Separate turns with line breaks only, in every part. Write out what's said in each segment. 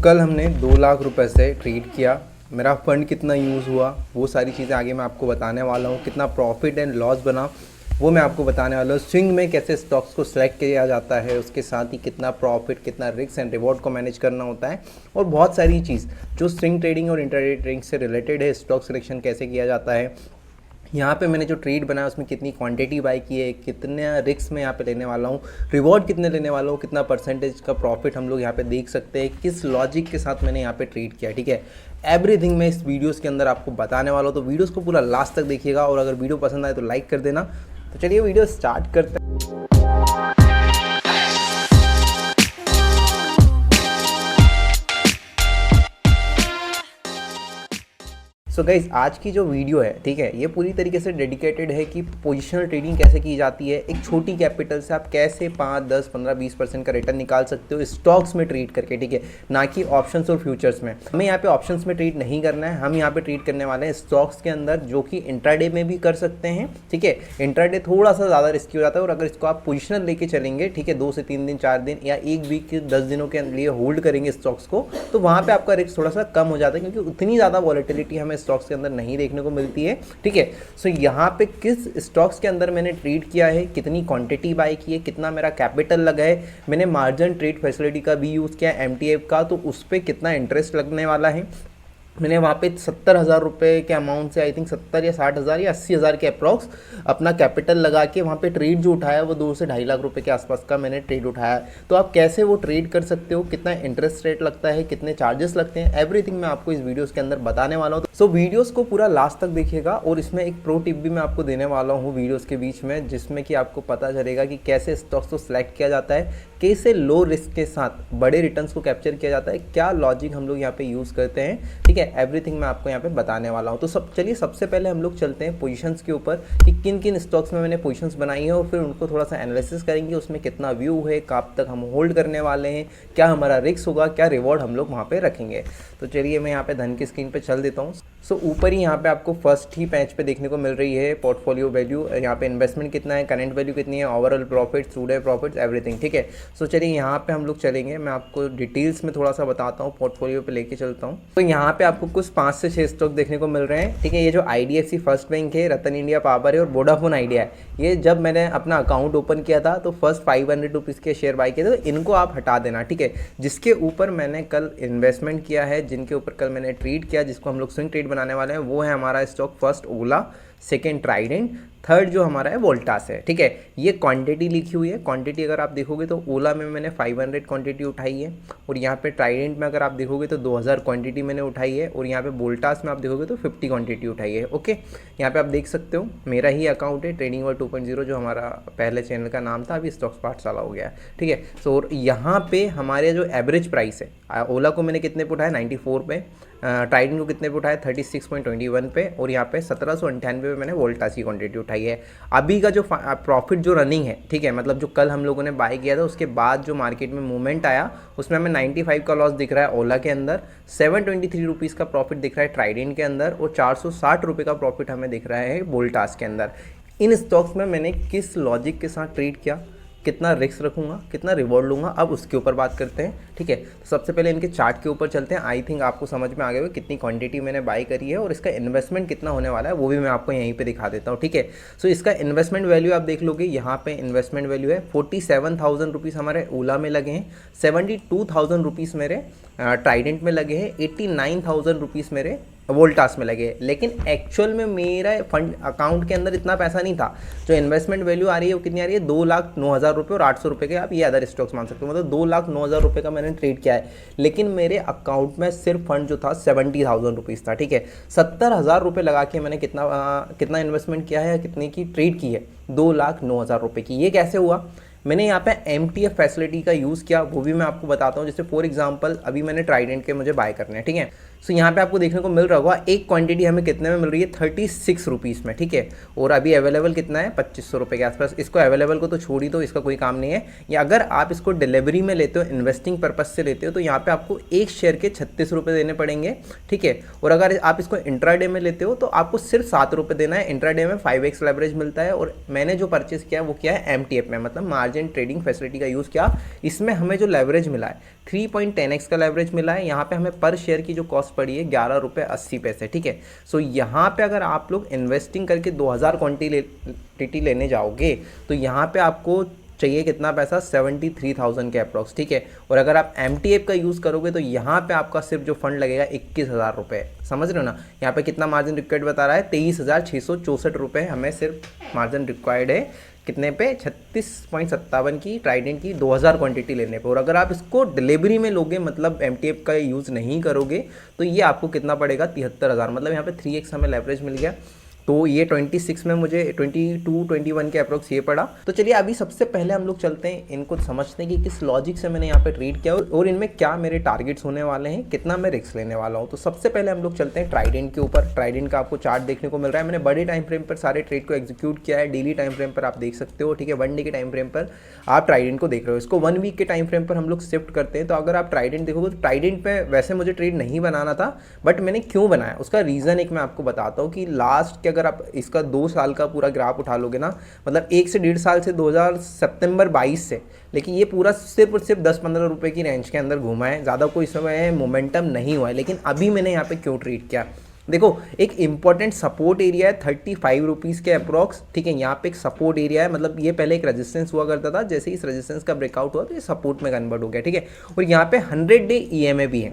कल हमने 2 लाख रुपए से ट्रेड किया। मेरा फंड कितना यूज़ हुआ वो सारी चीज़ें आगे मैं आपको बताने वाला हूँ। कितना प्रॉफिट एंड लॉस बना वो मैं आपको बताने वाला हूँ। स्विंग में कैसे स्टॉक्स को सिलेक्ट किया जाता है, उसके साथ ही कितना प्रॉफिट, कितना रिस्क एंड रिवॉर्ड को मैनेज करना होता है, और बहुत सारी चीज़ जो स्विंग ट्रेडिंग और इंट्राडे ट्रेडिंग से रिलेटेड है। स्टॉक सिलेक्शन कैसे किया जाता है, यहाँ पे मैंने जो ट्रेड बनाया उसमें कितनी क्वांटिटी बाई की है, कितना रिस्क में यहाँ पे लेने वाला हूँ, रिवॉर्ड कितने लेने वाला हूँ, कितना परसेंटेज का प्रॉफिट हम लोग यहाँ पे देख सकते हैं, किस लॉजिक के साथ मैंने यहाँ पे ट्रेड किया। ठीक है, एवरीथिंग मैं इस वीडियोस के अंदर आपको बताने वाला हूँ। तो वीडियोस को पूरा लास्ट तक देखिएगा, और अगर वीडियो पसंद आए तो लाइक कर देना। तो चलिए वीडियो स्टार्ट करते हैं। सो गाइज, आज की जो वीडियो है, ठीक है, ये पूरी तरीके से डेडिकेटेड है कि पोजिशनल ट्रेडिंग कैसे की जाती है। एक छोटी कैपिटल से आप कैसे 5, 10, 15, 20% का रिटर्न निकाल सकते हो स्टॉक्स में ट्रेड करके। ठीक है, ना कि ऑप्शंस और फ्यूचर्स में। हमें यहाँ पे ऑप्शंस में ट्रेड नहीं करना है, हम यहाँ पे ट्रेड करने वाले हैं स्टॉक्स के अंदर, जो कि इंट्राडे में भी कर सकते हैं। ठीक है, इंट्राडे थोड़ा सा ज़्यादा रिस्की हो जाता है, और अगर इसको आप पोजिशनल लेके चलेंगे, ठीक है, 2 से 3 दिन, 4 दिन या 1 वीक के 10 दिनों के लिए होल्ड करेंगे स्टॉक्स को, तो वहाँ पे आपका रिस्क थोड़ा सा कम हो जाता है, क्योंकि उतनी ज़्यादा वॉलेटिलिटी हमें स्टॉक्स के अंदर नहीं देखने को मिलती है। ठीक है, सो यहाँ पे किस स्टॉक्स के अंदर मैंने ट्रेड किया है, कितनी क्वांटिटी बाय की है, कितना मेरा कैपिटल लगा है, मैंने मार्जिन ट्रेड फैसिलिटी का भी यूज़ किया, एमटीएफ का, तो उस पर कितना इंटरेस्ट लगने वाला है। मैंने वहाँ पे 70,000 रुपये के अमाउंट से, आई थिंक 70 या 60,000 या 80,000 के अप्रॉक्स अपना कैपिटल लगा के वहाँ पे ट्रेड जो उठाया वो 2 से 2.5 लाख रुपए के आसपास का मैंने ट्रेड उठाया। तो आप कैसे वो ट्रेड कर सकते हो, कितना इंटरेस्ट रेट लगता है, कितने चार्जेस लगते हैं, एवरीथिंग मैं आपको इस वीडियोस के अंदर बताने वाला हूँ। सो वीडियोस को पूरा लास्ट तक देखिएगा, और इसमें एक प्रो टिप भी मैं आपको देने वाला हूँ वीडियोज़ के बीच में, जिसमें कि आपको पता चलेगा कि कैसे स्टॉक्स को सिलेक्ट किया जाता है, कैसे लो रिस्क के साथ बड़े रिटर्न्स को कैप्चर किया जाता है, क्या लॉजिक हम लोग यहाँ पे यूज़ करते हैं। ठीक है, एवरीथिंग मैं आपको यहाँ पे बताने वाला हूँ। तो चलिए सबसे पहले हम लोग चलते हैं पोजीशंस के ऊपर, कि किन किन स्टॉक्स में मैंने पोजीशंस बनाई है, और फिर उनको थोड़ा सा एनालिसिस करेंगे, उसमें कितना व्यू है, कब तक हम होल्ड करने वाले हैं, क्या हमारा रिस्क होगा, क्या रिवॉर्ड हम लोग वहाँ पे रखेंगे। तो चलिए मैं यहाँ पे धन की स्क्रीन पे चल देता हूँ। सो ऊपर ही यहाँ पे आपको फर्स्ट ही पेज पे देखने को मिल रही है पोर्टफोलियो वैल्यू, यहाँ पे इन्वेस्टमेंट कितना है, करंट वैल्यू कितनी है, overall profit, today profit, everything. ठीक है, सो चलिए यहाँ पे हम लोग चलेंगे, मैं आपको डिटेल्स में थोड़ा सा बताता हूँ, पोर्टफोलियो पे लेके चलता हूँ। तो यहाँ पे आपको कुछ 5 से 6 स्टॉक देखने को मिल रहे हैं। ठीक है, ये जो IDFC फर्स्ट बैंक है, रतन इंडिया पावर है, और वोडाफोन आइडिया है। ये जब मैंने अपना अकाउंट ओपन किया था तो फर्स्ट 500 रुपीज़ के शेयर बाई किए थे, तो इनको आप हटा देना। ठीक है, जिसके ऊपर मैंने कल इन्वेस्टमेंट किया है, जिनके ऊपर कल मैंने ट्रेड किया, जिसको हम लोग स्विंग ट्रेड बनाने वाले हैं, वो है हमारा स्टॉक फर्स्ट ओला, सेकेंड ट्राइडेंट, थर्ड जो हमारा है वोल्टास है। ठीक है, ये क्वांटिटी लिखी हुई है। क्वांटिटी अगर आप देखोगे तो ओला में मैंने 500 क्वांटिटी उठाई है, और यहाँ पे ट्राइडेंट में अगर आप देखोगे तो 2000 क्वांटिटी मैंने उठाई है, और यहाँ पे वोल्टास में आप देखोगे तो 50 क्वांटिटी उठाई है। ओके, यहाँ पे आप देख सकते हो मेरा ही अकाउंट है, ट्रेडिंग वर्ल्ड 2.0, जो हमारा पहले चैनल का नाम था, अभी स्टॉक्स पाठशाला हो गया है। ठीक है, सो यहाँ पे हमारे जो एवरेज प्राइस है, ओला को मैंने कितने पे उठाया, 94 पे, ट्राइडेंट को कितने पे उठाया, 36.21 पे, और यहाँ पे 1798 पे मैंने वोल्टास की क्वांटिटी उठाई है। अभी का जो प्रॉफिट जो रनिंग है, ठीक है, मतलब जो कल हम लोगों ने बाय किया था, उसके बाद जो मार्केट में मूवमेंट आया, उसमें हमें 95 का लॉस दिख रहा है ओला के अंदर, 723 रुपीज़ का प्रॉफिट दिख रहा है ट्राइडेंट के अंदर, और 460 रुपये का प्रॉफिट हमें दिख रहा है वोल्टास के अंदर। इन स्टॉक्स में मैंने किस लॉजिक के साथ ट्रेड किया, कितना रिस्क रखूंगा, कितना रिवॉर्ड लूंगा, अब उसके ऊपर बात करते हैं। ठीक है, तो सबसे पहले इनके चार्ट के ऊपर चलते हैं। आई थिंक आपको समझ में आ गया होगा कितनी क्वांटिटी मैंने बाय करी है, और इसका इन्वेस्टमेंट कितना होने वाला है वो भी मैं आपको यहीं पे दिखा देता हूँ। ठीक है, सो इसका इन्वेस्टमेंट वैल्यू आप देख लोगे, यहाँ पे इन्वेस्टमेंट वैल्यू है 47,000 रुपीज़ हमारे ओला में लगे हैं, 72,000 रुपीज़ मेरे ट्राइडेंट में लगे हैं, 89,000 रुपीज़ मेरे वोल्टास में लगे। लेकिन एक्चुअल में मेरा फंड अकाउंट के अंदर इतना पैसा नहीं था। जो इन्वेस्टमेंट वैल्यू आ रही है वो कितनी आ रही है, 2,09,000 रुपये और 800 रुपये के, आप ये अदर स्टॉक्स मान सकते हो, मतलब 2,09,000 रुपये का मैंने ट्रेड किया है। लेकिन मेरे अकाउंट में सिर्फ फंड जो था 70,000 रुपीज़ था। ठीक है, 70,000 रुपये लगा के मैंने कितना इन्वेस्टमेंट किया है, कितने की ट्रेड की है, 2,09,000 रुपये की। ये कैसे हुआ, मैंने यहाँ पे MTF फैसिलिटी का यूज़ किया, वो भी मैं आपको बताता हूँ। जैसे फॉर एग्जांपल अभी मैंने ट्राइडेंट के मुझे बाय करने हैं। ठीक है, सो यहाँ पे आपको देखने को मिल रहा होगा एक क्वांटिटी हमें कितने में मिल रही है, 36 रुपीज़ में। ठीक है, और अभी अवेलेबल कितना है, 2500 रुपये के आसपास। इसको अवेलेबल को तो छोड़ ही दो, इसका कोई काम नहीं है। या अगर आप इसको डिलीवरी में लेते हो, इन्वेस्टिंग पर्पज से लेते हो, तो यहाँ पे आपको एक शेयर के 36 रुपये देने पड़ेंगे। ठीक है, और अगर आप इसको इंट्राडे में लेते हो तो आपको सिर्फ 7 रुपये देना है। इंट्राडे में 5x लेवरेज मिलता है, और मैंने जो परचेस किया है वो किया है MTF में, मतलब मार्जिन ट्रेडिंग फैसिलिटी का यूज़ किया, इसमें हमें जो लेवरेज मिला है 3.10x का लेवरेज मिला है। यहाँ पे हमें पर शेयर की जो कॉस्ट पड़ी है 11 रुपये 80 पैसे, ठीक है। सो यहाँ पे अगर आप लोग इन्वेस्टिंग करके 2000 क्वांटिटी लेने जाओगे तो यहाँ पे आपको चाहिए कितना पैसा, 73,000 के अप्रॉक्स, ठीक है। और अगर आप MTF का यूज़ करोगे तो यहाँ पे आपका सिर्फ जो फंड लगेगा 21,000 रुपये, समझ रहे हो ना। यहाँ पे कितना मार्जिन रिक्वायर्ड बता रहा है, 23,664 रुपये हमें सिर्फ मार्जिन रिक्वायर्ड है। कितने पे, 36.57 की ट्राइडेंट की 2000 क्वांटिटी लेने पे। और अगर आप इसको डिलीवरी में लोगे, मतलब MTF का यूज़ नहीं करोगे, तो ये आपको कितना पड़ेगा, 73,000। मतलब यहाँ पे 3x हमें लेवरेज मिल गया। तो ये 26 में मुझे 22-21 के अप्रोक्स ये पड़ा। तो चलिए अभी सबसे पहले हम लोग चलते हैं, इनको समझते हैं कि किस लॉजिक से मैंने यहाँ पे ट्रेड किया और इनमें क्या मेरे टारगेट्स होने वाले हैं, कितना मैं रिस्क लेने वाला हूँ। तो सबसे पहले हम लोग चलते हैं ट्राइडेंट के ऊपर। ट्राइडेंट का आपको चार्ट देखने को मिल रहा है। मैंने बड़े टाइम फ्रेम पर सारे ट्रेड को एग्जीक्यूट किया है, डेली टाइम फ्रेम पर आप देख सकते हो, ठीक है। 1 डे के टाइम फ्रेम पर आप ट्राइडेंट को देख रहे हो। इसको 1 वीक के टाइम फ्रेम पर हम लोग शिफ्ट करते हैं। तो अगर आप ट्राइडेंट देखोगे तो ट्राइडेंट पे वैसे मुझे ट्रेड नहीं बनाना था, बट मैंने क्यों बनाया उसका रीज़न एक मैं आपको बताता हूँ कि लास्ट के अगर आप इसका 2 साल का पूरा ग्राफ उठा लोगे ना, मतलब 1 से 1.5 साल से 2000 सितंबर 22 से, लेकिन ये पूरा सिर्फ और सिर्फ 10-15 रुपए की रेंज के अंदर घूमा है, ज़्यादा कोई समय मोमेंटम नहीं हुआ है। लेकिन अभी मैंने यहाँ पे क्यों ट्रेड किया, देखो एक इंपॉर्टेंट सपोर्ट एरिया है 35 रुपीज़ के अप्रॉक्स, ठीक है। यहाँ पे एक सपोर्ट एरिया है, मतलब ये पहले एक रेजिस्टेंस हुआ करता था, जैसे इस रेजिस्टेंस का ब्रेकआउट हुआ तो ये सपोर्ट में कन्वर्ट हो गया, ठीक है। और यहाँ पे 100 डे EMA भी है।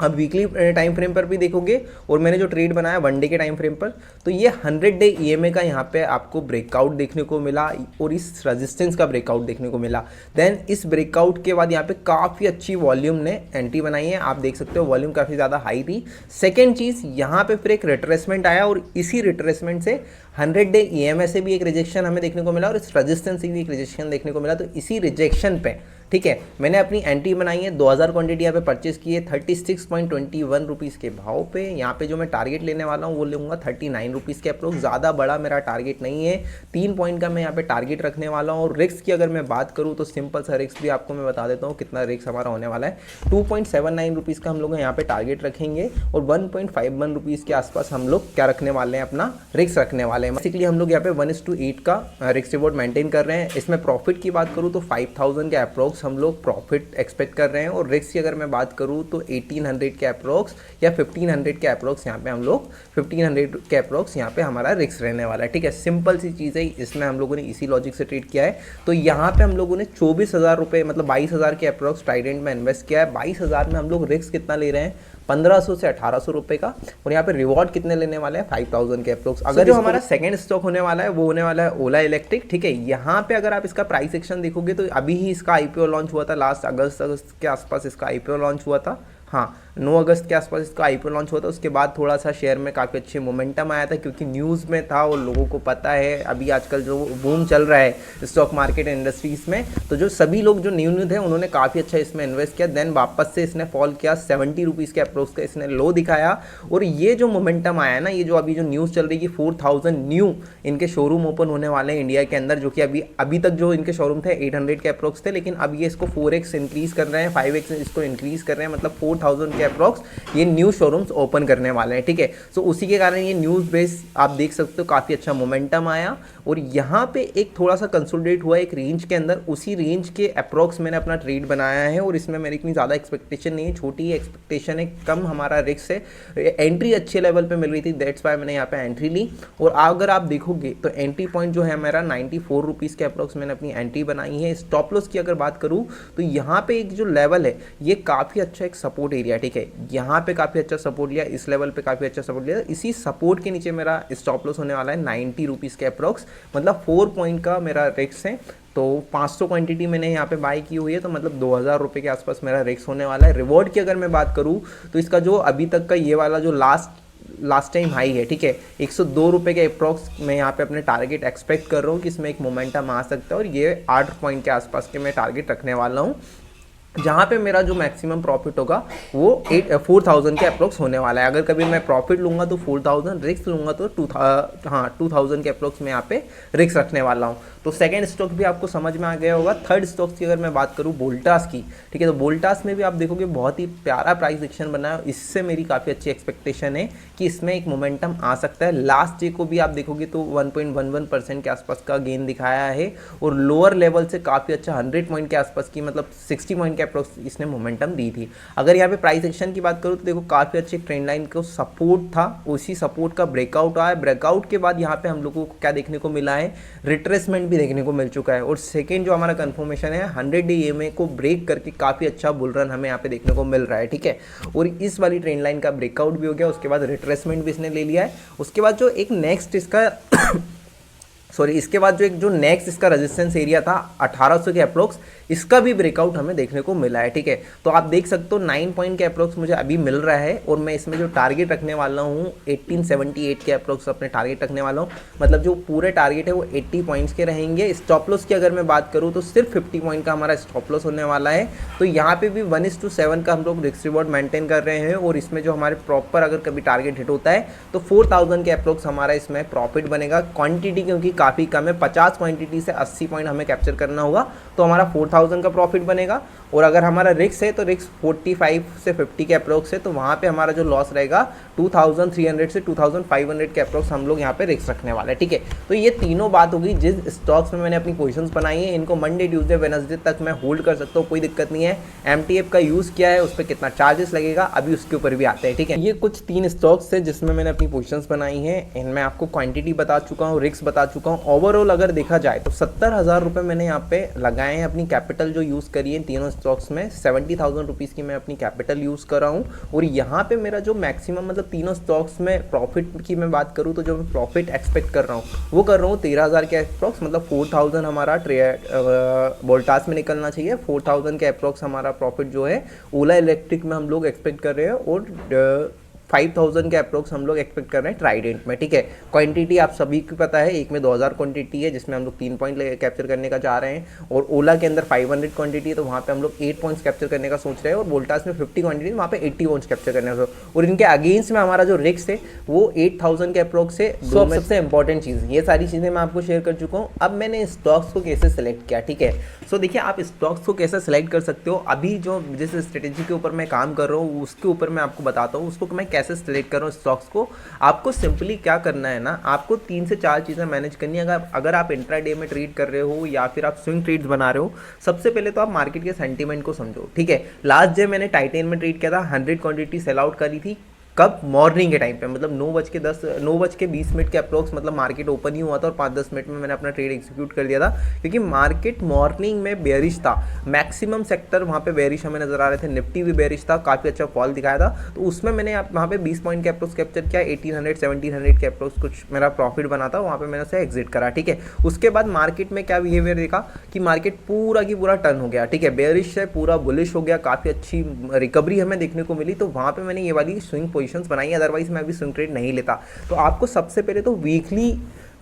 अब वीकली टाइम फ्रेम पर भी देखोगे और मैंने जो ट्रेड बनाया 1 डे के टाइम फ्रेम पर, तो ये 100 डे EMA का यहाँ पे आपको ब्रेकआउट देखने को मिला और इस रेजिस्टेंस का ब्रेकआउट देखने को मिला। देन इस ब्रेकआउट के बाद यहाँ पे काफ़ी अच्छी वॉल्यूम ने एंट्री बनाई है, आप देख सकते हो वॉल्यूम काफ़ी ज़्यादा हाई थी। सेकेंड चीज़, यहाँ पे फिर एक रिट्रेसमेंट आया और इसी रिट्रेसमेंट से 100 डे EMA से भी एक रिजेक्शन हमें देखने को मिला और इस रेजिस्टेंस से भी एक रिजेक्शन देखने को मिला। तो इसी रिजेक्शन पे, ठीक है, मैंने अपनी एंट्री बनाई है, 2000 क्वांटिटी यहाँ पे परचेस की है 36.21 रुपीज़ के भाव पे। यहाँ पे जो मैं टारगेट लेने वाला हूँ वो लूँगा 39 रुपीज़ के अप्रोक्स, ज़्यादा बड़ा मेरा टारगेट नहीं है, 3 पॉइंट का मैं यहाँ पे टारगेट रखने वाला हूँ। और रिस्क की अगर मैं बात करूँ तो सिंपल सा रिस्क भी आपको मैं बता देता हूँ कितना रिस्क हमारा होने वाला है। 2.79 रुपीज़ का हम लोग यहाँ पे टारगेट रखेंगे और 1.51 रुपीज़ के आसपास हम लोग क्या रखने वाले हैं, अपना रिस्क रखने वाले हैं। बेसिकली हम लोग यहाँ पे 1:8 का रिस्क रिवॉर्ड मेंटेन कर रहे हैं। इसमें प्रॉफिट की बात करूँ तो 5000 के अप्रोक्स हम लोग प्रॉफिट एक्सपेक्ट कर रहे हैं। और रिस्क की अगर मैं बात करूँ तो 1800 के अप्रोक्स या 1500 के अप्रोक्स यहाँ पे हम लोग 1500 के अप्रोक्स यहाँ पे हमारा रिस्क रहने वाला है, ठीक है। सिंपल सी चीज़ है, इसमें हम लोगों ने इसी लॉजिक से ट्रेड किया है। तो यहाँ पे हम लोगों ने 24,000 रुपये, मतलब 22,000 के अप्रोक्स ट्राइडेंट में इन्वेस्ट किया है। 22,000 में हम लोग रिस्क कितना ले रहे हैं, 1500 से 1800 रुपये का। और यहाँ पे रिवॉर्ड कितने लेने वाले हैं, 5000 के अप्रोक्स। अगर जो हमारा सेकंड स्टॉक होने वाला है वो होने वाला है ओला इलेक्ट्रिक, ठीक है। यहाँ पे अगर आप इसका प्राइस एक्शन देखोगे तो अभी ही इसका IPO लॉन्च हुआ था, लास्ट अगस्त के आसपास इसका IPO लॉन्च हुआ था, हाँ 9 अगस्त के आसपास इसका IPO लॉन्च हुआ था। उसके बाद थोड़ा सा शेयर में काफ़ी अच्छे मोमेंटम आया था क्योंकि न्यूज़ में था और लोगों को पता है अभी आजकल जो बूम चल रहा है स्टॉक मार्केट इंडस्ट्रीज़ में, तो जो सभी लोग जो न्यू थे उन्होंने काफ़ी अच्छा इसमें इन्वेस्ट किया। देन वापस से इसने फॉल किया, 70 रुपीज़ के अप्रोच का इसने लो दिखाया। और ये जो मोमेंटम आया ना, ये जो अभी जो न्यूज़ चल रही है कि 4000 न्यू इनके शोरूम ओपन होने वाले हैं इंडिया के अंदर, जो कि अभी तक जो इनके शोरूम थे 800 के अप्रोक्स थे, लेकिन अब ये इसको 4x इंक्रीज़ कर रहे हैं, 5x इसको इंक्रीज़ कर रहे हैं, मतलब 4000 के अप्रोक्स ये न्यू शोरूम्स ओपन करने वाले हैं, ठीक है। सो उसी के कारण ये न्यूज़ बेस आप देख सकते हो काफ़ी अच्छा मोमेंटम आया और यहाँ पे एक थोड़ा सा कंसोलिडेट हुआ एक रेंज के अंदर। उसी रेंज के अप्रोक्स मैंने अपना ट्रेड बनाया है और इसमें मेरी इतनी ज़्यादा एक्सपेक्टेशन नहीं है, छोटी एक्सपेक्टेशन है, कम हमारा रिस्क है। एंट्री अच्छे लेवल पे मिल रही थी, दैट्स वाई मैंने यहाँ पे एंट्री ली। और अगर आप देखोगे तो एंट्री पॉइंट जो है मेरा 94 रुपीज़ के अप्रोक्स मैंने अपनी एंट्री बनाई है। स्टॉप लॉस की अगर बात करूँ तो यहाँ पे एक जो लेवल है ये काफ़ी अच्छा एक सपोर्ट एरिया, ठीक है। यहाँ पे काफ़ी अच्छा सपोर्ट लिया, इस लेवल पे काफ़ी अच्छा सपोर्ट लिया। इसी सपोर्ट के नीचे मेरा स्टॉप लॉस होने वाला है 90 रुपीज़ के अप्रोक्स, मतलब 4 पॉइंट का मेरा रिस्क है। तो 500 क्वांटिटी मैंने यहाँ पे बाई की हुई है, तो मतलब 2000 रुपये के आसपास मेरा रिस्क होने वाला है। रिवॉर्ड की अगर मैं बात करूँ तो इसका जो अभी तक का ये वाला जो लास्ट टाइम हाई है, ठीक है, 102 रुपये के अप्रॉक्स मैं यहाँ पे अपने टारगेट एक्सपेक्ट कर रहा हूँ कि इसमें एक मोमेंटम आ सकता है। और ये 8 पॉइंट के आसपास के मैं टारगेट रखने वाला हूँ, जहाँ पे मेरा जो मैक्सिमम प्रॉफिट होगा वो 4000 के अप्रोक्स होने वाला है। अगर कभी मैं प्रॉफिट लूँगा तो 4000, रिस्क लूँगा तो 2000 के अप्रोक्स में यहाँ पे रिस्क रखने वाला हूँ। तो सेकंड स्टॉक भी आपको समझ में आ गया होगा। थर्ड स्टॉक की अगर मैं बात करूँ वोल्टास की, ठीक है, तो वोल्टास में भी आप देखोगे बहुत ही प्यारा प्राइस एक्शन बना है। इससे मेरी काफ़ी अच्छी एक्सपेक्टेशन है कि इसमें एक मोमेंटम आ सकता है। लास्ट डे को भी आप देखोगे तो 1.11% के आसपास का गेन दिखाया है और लोअर लेवल से काफ़ी अच्छा 100 पॉइंट के आसपास की, मतलब 60 पॉइंट के अप्रोक्स इसने मोमेंटम दी थी। अगर यहाँ पे प्राइस एक्शन की बात करूँ तो देखो काफ़ी अच्छी ट्रेंड लाइन को सपोर्ट था, उसी सपोर्ट का ब्रेकआउट आया। ब्रेकआउट के बाद यहाँ पे हम लोगों को क्या देखने को मिला है, रिट्रेसमेंट भी देखने को मिल चुका है। और सेकेंड जो हमारा कंफर्मेशन है 100 डे EMA को ब्रेक करके काफ़ी अच्छा बुल रन हमें यहाँ पे देखने को मिल रहा है, ठीक है। और इस वाली ट्रेंड लाइन का ब्रेकआउट भी हो गया, उसके बाद रिट्रेसमेंट भी इसने ले लिया है। उसके बाद जो एक नेक्स्ट इसका इसके बाद जो नेक्स्ट इसका रेजिस्टेंस एरिया था 1800 के अप्रोक्स, इसका भी ब्रेकआउट हमें देखने को मिला है, ठीक है। तो आप देख सकते हो 9 पॉइंट के अप्रोक्स मुझे अभी मिल रहा है और मैं इसमें जो टारगेट रखने वाला हूँ 1878 के अप्रोक्स अपने टारगेट रखने वाला हूँ। मतलब जो पूरे टारगेट है वो 80 पॉइंट्स के रहेंगे। स्टॉप लॉस की अगर मैं बात करूँ तो सिर्फ 50 पॉइंट का हमारा स्टॉप लॉस होने वाला है। तो यहाँ पे भी 1:7 का हम लोग रिस्क रिवॉर्ड मेंटेन कर रहे हैं और इसमें जो हमारे प्रॉपर अगर कभी टारगेट हिट होता है तो 4000 के अप्रोक्स हमारा इसमें प्रॉफिट बनेगा। क्वांटिटी क्योंकि काफ़ी कम है, 50 क्वांटिटी से 80 पॉइंट हमें कैप्चर करना होगा, तो हमारा 4000 का प्रॉफिट बनेगा। और अगर हमारा रिस्क है तो रिस्क 45 से 50 के अप्रोक्स है, तो वहाँ पे हमारा जो लॉस रहेगा 2300 से 2500 के अप्रोक्स हम लोग यहाँ पे रिस्क रखने वाले हैं, ठीक है। तो ये तीनों बात होगी जिस स्टॉक्स में मैंने अपनी पोजीशंस बनाई है। इनको मंडे ट्यूसडे वेडनेसडे तक मैं होल्ड कर सकता हूँ, कोई दिक्कत नहीं है। MTF का यूज़ किया है, उस पर कितना चार्जेस लगेगा अभी उसके ऊपर भी आते हैं, ठीक है। ये कुछ 3 स्टॉक्स है जिसमें मैंने अपनी पोजीशंस बनाई है। इनमें आपको क्वांटिटी बता चुका हूँ, रिस्क बता चुका हूँ। ओवरऑल अगर देखा जाए तो 70,000 रुपये मैंने यहाँ पे लगाए हैं। अपनी कैपिटल जो यूज़ करी है तीनों स्टॉक्स में 70,000 रुपीज़ की मैं अपनी कैपिटल यूज़ कर रहा हूँ। और यहाँ पे मेरा जो मैक्सिमम, मतलब तीनों स्टॉक्स में प्रॉफिट की मैं बात करूँ तो जो मैं प्रॉफिट एक्सपेक्ट कर रहा हूँ वो कर रहा हूँ 13,000 के अप्रॉक्स, मतलब 4,000 हमारा वोल्टास में निकलना चाहिए। 4,000 के अप्रॉक्स हमारा प्रॉफिट जो है ओला इलेक्ट्रिक में हम लोग एक्सपेक्ट कर रहे हैं और 5,000 के अप्रोक्स हम लोग एक्सपेक्ट कर रहे हैं ट्राइडेंट में, ठीक है। क्वांटिटी आप सभी को पता है, एक में 2000 क्वांटिटी है जिसमें हम लोग 3 पॉइंट कैप्चर करने का चाह रहे हैं। और ओला के अंदर 500 क्वांटिटी है तो वहाँ पे हम लोग 8 पॉइंट्स कैप्चर करने का सोच रहे हैं। और वोल्टास में 50 क्वांटिटी वहाँ पे 80 पॉइंट्स कैप्चर करने का। और इनके अगेंस्ट में हमारा जो रिस्क है वो 8,000 के अप्रोक्स है। सबसे इंपॉर्टेंट चीज़, ये सारी चीज़ें मैं आपको शेयर कर चुका हूँ। अब मैंने स्टॉक्स को कैसे सिलेक्ट किया, ठीक है। सो देखिए, आप स्टॉक्स को कैसे सिलेक्ट कर सकते हो, अभी जो जिस स्ट्रेटेजी के ऊपर मैं काम कर रहा हूँ उसके ऊपर मैं आपको बताता हूँ उसको मैं कैसे सिलेक्ट कर रहा हूँ स्टॉक्स को। आपको सिंपली क्या करना है ना, आपको 3 से 4 चीज़ें मैनेज करनी है। अगर आप इंट्राडे में ट्रेड कर रहे हो या फिर आप स्विंग ट्रेड्स बना रहे हो, सबसे पहले तो आप मार्केट के सेंटीमेंट को समझो, ठीक है। लास्ट डे मैंने टाइटेन में ट्रेड किया था, 100 क्वांटिटी सेल आउट करी थी। कब? मॉर्निंग के टाइम पे, मतलब 9:20 के अप्रोक्स, मतलब मार्केट ओपन ही हुआ था और 5-10 मिनट में मैंने अपना ट्रेड एग्जीक्यूट कर दिया था। क्योंकि मार्केट मॉर्निंग में बेयरिश था, मैक्सिमम सेक्टर वहाँ पे बेयरिश हमें नजर आ रहे थे। निफ्टी भी बेयरिश था, काफ़ी अच्छा फॉल दिखाया था। तो उसमें मैंने वहाँ पे 20 पॉइंट के अप्रोक्स कैप्चर किया, 1800-1700 के अप्रोक्स कुछ मेरा प्रॉफिट बना था, वहाँ पर मैंने उसे एग्जिट करा, ठीक है। उसके बाद मार्केट में क्या बिहेवियर देखा कि मार्केट पूरा की पूरा टर्न हो गया, ठीक है। बेयरिश से पूरा बुलिश हो गया, काफ़ी अच्छी रिकवरी हमें देखने को मिली। तो वहाँ पर मैंने ये वाली स्विंग पोजीशंस बनाई, अदरवाइज मैं अभी स्विंग ट्रेड नहीं लेता। तो आपको सबसे पहले तो वीकली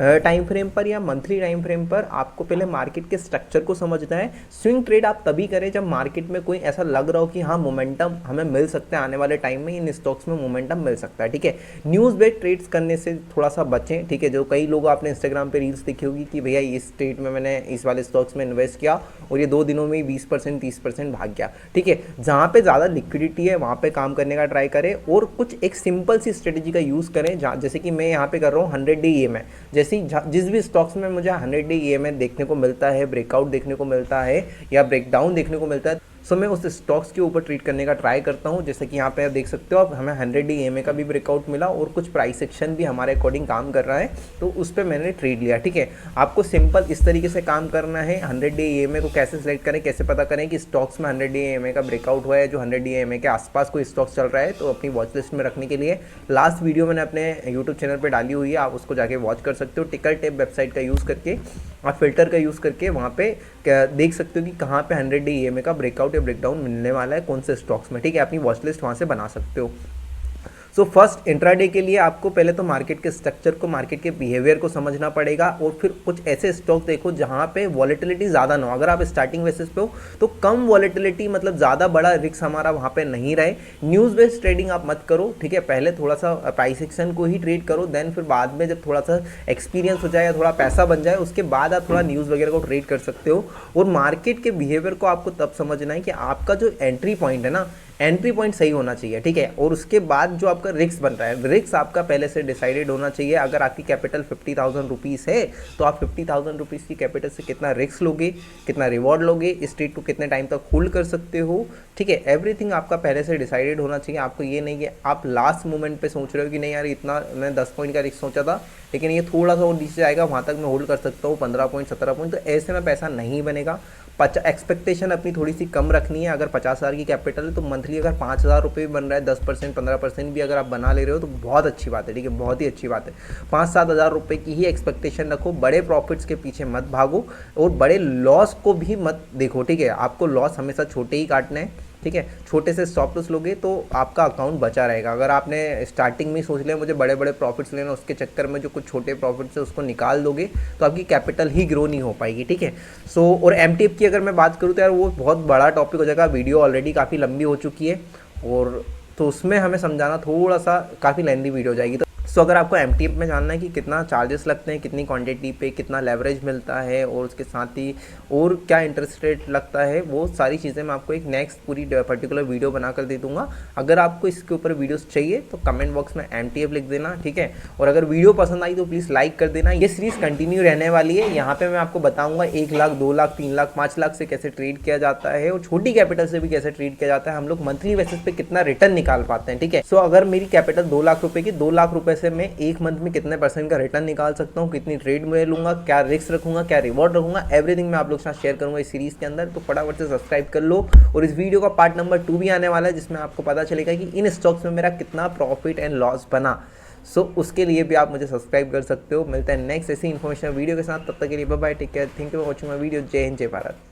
टाइम फ्रेम पर या मंथली टाइम फ्रेम पर आपको पहले मार्केट के स्ट्रक्चर को समझना है। स्विंग ट्रेड आप तभी करें जब मार्केट में कोई ऐसा लग रहा हो कि हाँ मोमेंटम हमें मिल सकता है, आने वाले टाइम में इन स्टॉक्स में मोमेंटम मिल सकता है, ठीक है। न्यूज़ बेस्ड ट्रेड्स करने से थोड़ा सा बचें, ठीक है। जो कई लोग आपने इंस्टाग्राम पे रील्स देखी होगी कि भैया इस ट्रेड में मैंने इस वाले स्टॉक्स में इन्वेस्ट किया और ये 2 दिनों में 20% 30% भाग गया, ठीक है। जहाँ पे ज़्यादा लिक्विडिटी है वहाँ पे काम करने का ट्राई करें और कुछ एक सिंपल सी स्ट्रेटेजी का यूज़ करें। जैसे कि मैं यहाँ पे कर रहा हूँ 100 डे EMA, जैसे जिस भी स्टॉक्स में मुझे 100 डे EMA देखने को मिलता है, ब्रेकआउट देखने को मिलता है या ब्रेकडाउन देखने को मिलता है, सो मैं उस स्टॉक्स के ऊपर ट्रेड करने का ट्राई करता हूं। जैसे कि यहाँ पे आप देख सकते हो, अब हमें 100 डे EMA का भी ब्रेकआउट मिला और कुछ प्राइस एक्शन भी हमारे अकॉर्डिंग काम कर रहा है, तो उस पर मैंने ट्रेड लिया, ठीक है। आपको सिंपल इस तरीके से काम करना है। 100 डे EMA को कैसे सिलेक्ट करें, कैसे पता करें कि स्टॉक्स में 100 डे EMA का ब्रेकआउट हुआ है, जो 100 डे EMA के आसपास कोई स्टॉक्स चल रहा है, तो अपनी वॉच लिस्ट में रखने के लिए लास्ट वीडियो मैंने अपने यूट्यूब चैनल पर डाली हुई है, आप उसको जाके वॉच कर सकते हो। टिकर टेप वेबसाइट का यूज़ करके, आप फिल्टर का यूज़ करके वहाँ पे देख सकते हो कि कहाँ पे 100 डे EMA का ब्रेकआउट या ब्रेकडाउन मिलने वाला है, कौन से स्टॉक्स में, ठीक है। अपनी वॉच लिस्ट वहाँ से बना सकते हो। सो फर्स्ट इंट्राडे के लिए आपको पहले तो मार्केट के स्ट्रक्चर को, मार्केट के बिहेवियर को समझना पड़ेगा और फिर कुछ ऐसे स्टॉक देखो जहाँ पे वॉलेटिलिटी ज़्यादा ना हो। अगर आप स्टार्टिंग बेसिस पे हो तो कम वॉलेटिलिटी, मतलब ज़्यादा बड़ा रिस्क हमारा वहाँ पे नहीं रहे। न्यूज़ बेस्ड ट्रेडिंग आप मत करो, ठीक है। पहले थोड़ा सा प्राइस एक्शन को ही ट्रेड करो, देन फिर बाद में जब थोड़ा सा एक्सपीरियंस हो जाए या थोड़ा पैसा बन जाए उसके बाद आप थोड़ा न्यूज़ वगैरह को ट्रेड कर सकते हो। और मार्केट के बिहेवियर को आपको तब समझना है कि आपका जो एंट्री पॉइंट है ना, एंट्री पॉइंट सही होना चाहिए, ठीक है। और उसके बाद जो आपका रिस्क बन रहा है, रिस्क आपका पहले से डिसाइडेड होना चाहिए। अगर आपकी कैपिटल 50,000 रुपीज़ है तो आप 50,000 रुपीज़ की कैपिटल से कितना रिस्क लोगे, कितना रिवॉर्ड लोगे, इस ट्रेड को कितने टाइम तक होल्ड कर सकते हो, ठीक है। एवरीथिंग आपका पहले से डिसाइडेड होना चाहिए। आपको ये नहीं कि आप लास्ट मोमेंट पे सोच रहे हो कि नहीं यार इतना मैं 10 पॉइंट का रिस्क सोचा था लेकिन ये थोड़ा सा और नीचे जाएगा, वहाँ तक मैं होल्ड कर सकता हूँ 15 पॉइंट 17 पॉइंट, तो ऐसे में पैसा नहीं बनेगा। एक्सपेक्टेशन अपनी थोड़ी सी कम रखनी है। अगर 50,000 की कैपिटल है तो मंथली अगर 5,000 रुपये भी बन रहा है, 10% 15% भी अगर आप बना ले रहे हो तो बहुत अच्छी बात है, ठीक है, बहुत ही अच्छी बात है। 5-7 हज़ार रुपये की ही एक्सपेक्टेशन रखो, बड़े प्रॉफिट्स के पीछे मत भागो और बड़े लॉस को भी मत देखो, ठीक है। आपको लॉस हमेशा छोटे ही काटने हैं, ठीक है। छोटे से स्टॉप लॉस लोगे तो आपका अकाउंट बचा रहेगा। अगर आपने स्टार्टिंग में सोच लिया मुझे बड़े बड़े प्रॉफिट्स लेना, उसके चक्कर में जो कुछ छोटे प्रॉफिट्स है उसको निकाल दोगे तो आपकी कैपिटल ही ग्रो नहीं हो पाएगी, ठीक है। सो और एमटीएफ की अगर मैं बात करूँ तो यार वो बहुत बड़ा टॉपिक हो जाएगा, वीडियो ऑलरेडी काफ़ी लंबी हो चुकी है और तो उसमें हमें समझाना थोड़ा सा काफ़ी लेंदी वीडियो हो जाएगी। सो अगर आपको एमटीएफ में जानना है कि कितना चार्जेस लगते हैं, कितनी क्वांटिटी पे कितना लेवरेज मिलता है और उसके साथ ही और क्या इंटरेस्ट रेट लगता है, वो सारी चीज़ें मैं आपको एक नेक्स्ट पूरी पर्टिकुलर वीडियो बनाकर दे दूंगा। अगर आपको इसके ऊपर वीडियोस चाहिए तो कमेंट बॉक्स में एमटीएफ लिख देना, ठीक है। और अगर वीडियो पसंद आई तो प्लीज़ लाइक कर देना। ये सीरीज़ कंटिन्यू रहने वाली है। यहाँ पर मैं आपको बताऊँगा 1 लाख 2 लाख 3 लाख 5 लाख से कैसे ट्रेड किया जाता है और छोटी कैपिटल से भी कैसे ट्रेड किया जाता है, हम लोग मंथली बेसिस पे कितना रिटर्न निकाल पाते हैं, ठीक है। सो अगर मेरी कैपिटल 2 लाख रुपये की, 2 लाख रुपये से मैं एक मंथ में कितने % का रिटर्न निकाल सकता हूँ, कितनी ट्रेड में लूंगा, क्या रिस्क रखूंगा, क्या रिवॉर्ड रखूंगा, एवरीथिंग मैं आप लोग के साथ शेयर करूंगा इस सीरीज के अंदर। तो फटाफट से सब्सक्राइब कर लो और इस वीडियो का पार्ट नंबर 2 भी आने वाला है जिसमें आपको पता चलेगा कि इन स्टॉक्स में मेरा कितना प्रॉफिट एंड लॉस बना। सो उसके लिए भी आप मुझे सब्सक्राइब कर सकते हो। मिलते हैं नेक्स्ट ऐसी इन्फॉर्मेशन वीडियो के साथ, तब तक के लिए bye bye, take care, thank you for watching my video. जय हिंद, जय भारत।